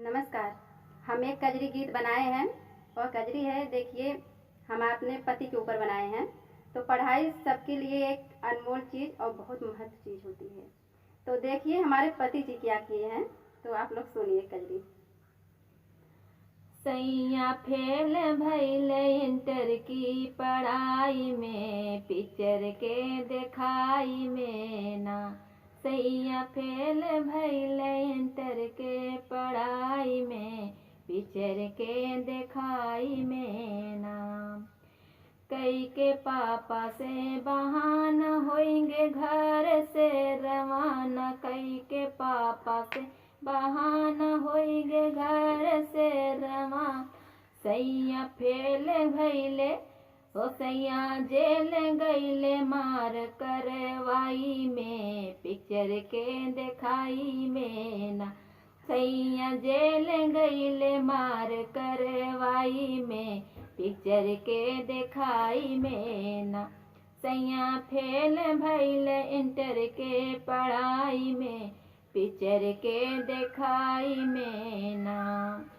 नमस्कार। हम एक कजरी गीत बनाए हैं और कजरी है, देखिए हम अपने पति के ऊपर बनाए हैं। तो पढ़ाई सबके लिए एक अनमोल चीज़ और बहुत महत्व चीज़ होती है। तो देखिए हमारे पति जी क्या किए हैं, तो आप लोग सुनिए कजरी। सैया फेल भइल इंटर की पढ़ाई में, पिक्चर के देखाई में ना। सैया फेल भइल इंटर के पढ़ाई में, पिक्चर के देखाई में ना। कई के पापा से बहाना होएंगे घर से रवाना, कई के पापा से बहाना होएंगे घर से रवाना। सैया फेल भइले ओ सैया जेल गईले मार करवाई में, पिक्चर के देखाई में ना। सैया जेल गईले मार करवाई में, पिक्चर के देखाई में ना। सैया फेल भइल इंटर के पढ़ाई में, पिक्चर के देखाई में ना।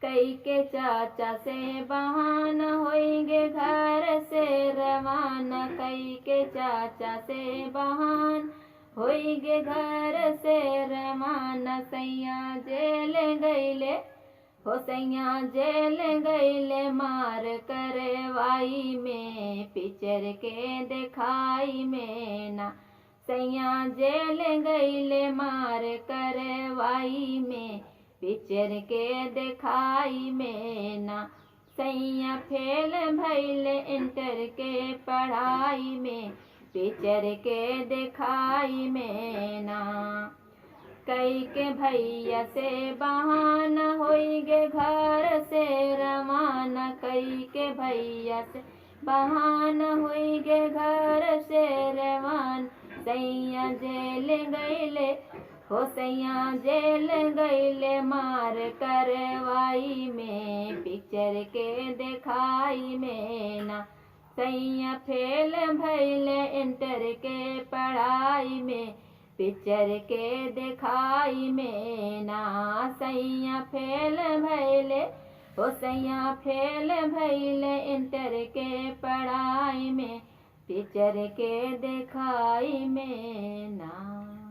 कई के चाचा से बहाना होएंगे घर से रवाना, कई के चाचा से बहाना होएंगे घर से रवाना। सैया जेल गईले हो सैया जेल गईले मार करवाई में, पिक्चर के देखाई में ना। सैया जेल गईले मार करवाई में, पिक्चर के देखाई में ना। सैया फेल भइल इंटर के पढ़ाई में, पिक्चर के देखाई में ना। कई के भैया से बहाना होएंगे घर से रवाना, कई के भैया से बहाना होएंगे घर से रवाना। सैया जेल गईले हो सैया जेल गईले मार करवाई में, पिक्चर के देखाई में ना। सैया फेल भइल इंटर के पढ़ाई में, पिक्चर के देखाई में ना। सैया फेल भइले ओ सैया फेल भइल इंटर के पढ़ाई में, पिक्चर के देखाई में ना।